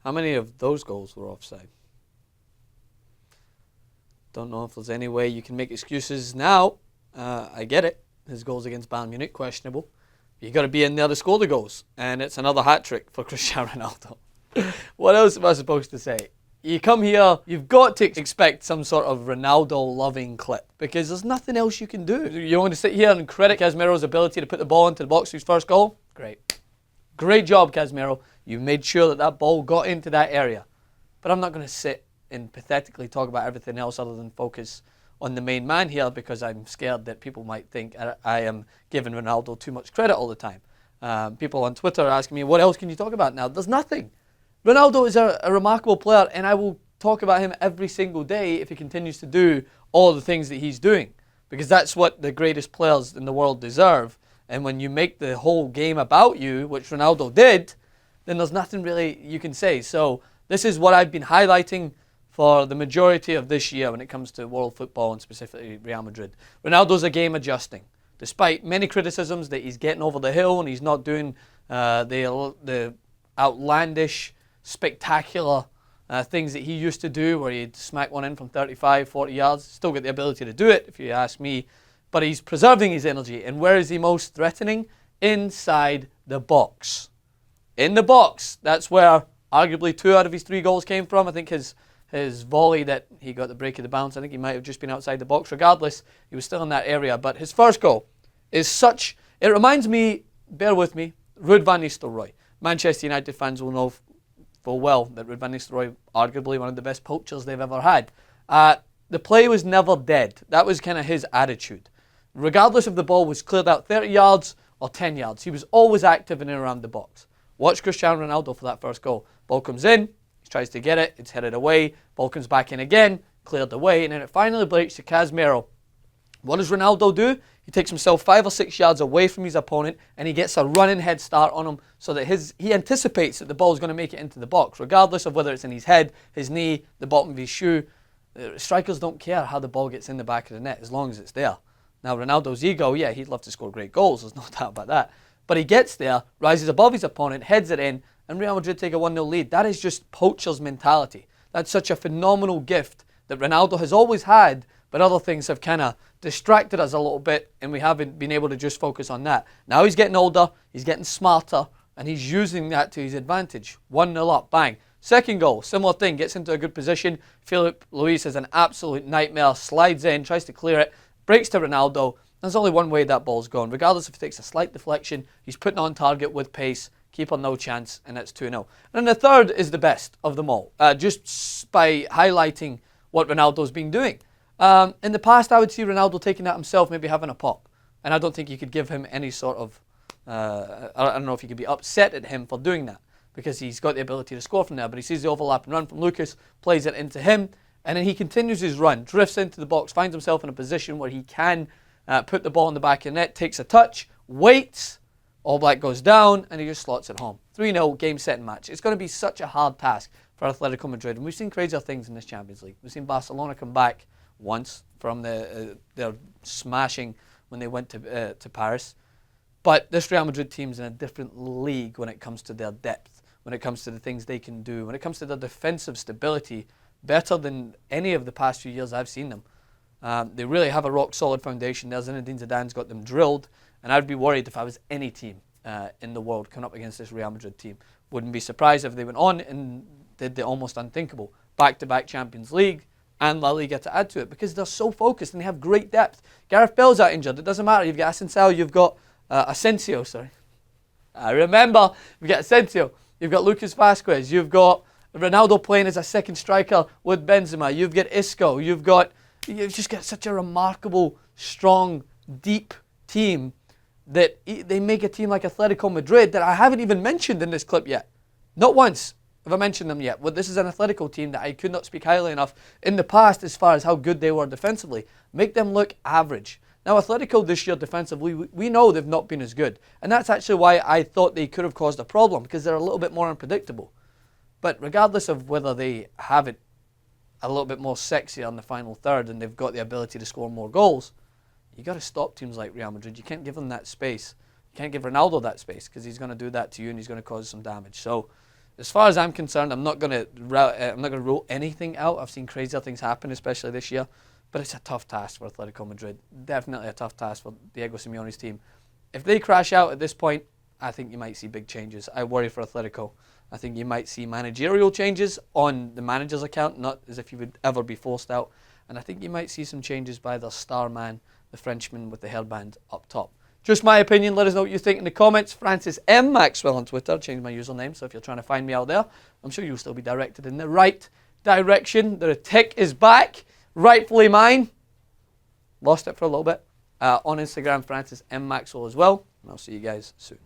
How many of those goals were offside? Don't know if there's any way you can make excuses now. I get it. His goals against Bayern Munich, questionable. You got to be in there to score the goals. And it's another hat-trick for Cristiano Ronaldo. What else am I supposed to say? You come here, you've got to expect some sort of Ronaldo-loving clip because there's nothing else you can do. You want to sit here and credit Casemiro's ability to put the ball into the box for his first goal? Great. Great job, Casemiro. You made sure that that ball got into that area. But I'm not going to sit and pathetically talk about everything else other than focus on the main man here because I'm scared that people might think I am giving Ronaldo too much credit all the time. People on Twitter are asking me, what else can you talk about now? There's nothing. Ronaldo is a remarkable player, and I will talk about him every single day if he continues to do all the things that he's doing, because that's what the greatest players in the world deserve. And when you make the whole game about you, which Ronaldo did, then there's nothing really you can say. So this is what I've been highlighting for the majority of this year when it comes to world football and specifically Real Madrid. Ronaldo's a game adjusting. Despite many criticisms that he's getting over the hill and he's not doing the outlandish, spectacular things that he used to do where he'd smack one in from 35, 40 yards. Still got the ability to do it if you ask me. But he's preserving his energy. And where is he most threatening? Inside the box. In the box. That's where arguably 2 out of his 3 goals came from. I think his volley that he got the break of the bounce, I think he might have just been outside the box. Regardless, he was still in that area. But his first goal is such... It reminds me, bear with me, Ruud van Nistelrooy. Manchester United fans will know full well that Ruud van Nistelrooy, arguably one of the best poachers they've ever had. The play was never dead. That was kind of his attitude. Regardless if the ball was cleared out 30 yards or 10 yards, he was always active in and around the box. Watch Cristiano Ronaldo for that first goal. Ball comes in, he tries to get it, it's headed away, ball comes back in again, cleared away, and then it finally breaks to Casemiro. What does Ronaldo do? He takes himself 5 or 6 yards away from his opponent and he gets a running head start on him so that he anticipates that the ball is going to make it into the box, regardless of whether it's in his head, his knee, the bottom of his shoe. Strikers don't care how the ball gets in the back of the net as long as it's there. Now, Ronaldo's ego, yeah, he'd love to score great goals, there's no doubt about that. But he gets there, rises above his opponent, heads it in, and Real Madrid take a 1-0 lead. That is just poacher's mentality. That's such a phenomenal gift that Ronaldo has always had, but other things have kind of distracted us a little bit, and we haven't been able to just focus on that. Now he's getting older, he's getting smarter, and he's using that to his advantage. 1-0 up, bang. Second goal, similar thing, gets into a good position. Philippe Luis is an absolute nightmare, slides in, tries to clear it, breaks to Ronaldo. There's only one way that ball's gone. Regardless if it takes a slight deflection, he's putting on target with pace, keeper no chance, and it's 2-0. And then the third is the best of them all, just by highlighting what Ronaldo's been doing. In the past, I would see Ronaldo taking that himself, maybe having a pop. And I don't think you could give him any sort of... I don't know if you could be upset at him for doing that, because he's got the ability to score from there. But he sees the overlap and run from Lucas, plays it into him, and then he continues his run, drifts into the box, finds himself in a position where he can put the ball in the back of the net, takes a touch, waits, All Black goes down, and he just slots it home. 3-0, game, set, and match. It's going to be such a hard task for Atletico Madrid. And we've seen crazier things in this Champions League. We've seen Barcelona come back once from their smashing when they went to Paris. But this Real Madrid team's in a different league when it comes to their depth, when it comes to the things they can do, when it comes to their defensive stability, better than any of the past few years I've seen them. They really have a rock-solid foundation there. Zinedine Zidane's got them drilled, and I'd be worried if I was any team in the world coming up against this Real Madrid team. Wouldn't be surprised if they went on and did the almost unthinkable. Back-to-back Champions League and La Liga to add to it, because they're so focused and they have great depth. Gareth Bale's out injured. It doesn't matter. You've got Asensio, you've got Asensio, sorry. I remember. You've got Asensio. You've got Lucas Vazquez. You've got Ronaldo playing as a second striker with Benzema. You've got Isco. You've just got such a remarkable, strong, deep team that they make a team like Atletico Madrid that I haven't even mentioned in this clip yet. Not once have I mentioned them yet. Well, this is an Atletico team that I could not speak highly enough in the past as far as how good they were defensively. Make them look average. Now, Atletico this year defensively, we know they've not been as good. And that's actually why I thought they could have caused a problem, because they're a little bit more unpredictable. But regardless of whether they have it a little bit more sexy on the final third and they've got the ability to score more goals, you got to stop teams like Real Madrid. You can't give them that space. You can't give Ronaldo that space, because he's going to do that to you and he's going to cause some damage. So as far as I'm concerned, I'm not gonna rule anything out. I've seen crazier things happen, especially this year. But it's a tough task for Atletico Madrid. Definitely a tough task for Diego Simeone's team. If they crash out at this point, I think you might see big changes. I worry for Atletico. I think you might see managerial changes on the manager's account, not as if he would ever be forced out. And I think you might see some changes by their star man, the Frenchman with the hairband up top. Just my opinion. Let us know what you think in the comments. Francis M. Maxwell on Twitter. Changed my username, so if you're trying to find me out there, I'm sure you'll still be directed in the right direction. The tick is back. Rightfully mine. Lost it for a little bit. On Instagram, Francis M. Maxwell as well. And I'll see you guys soon.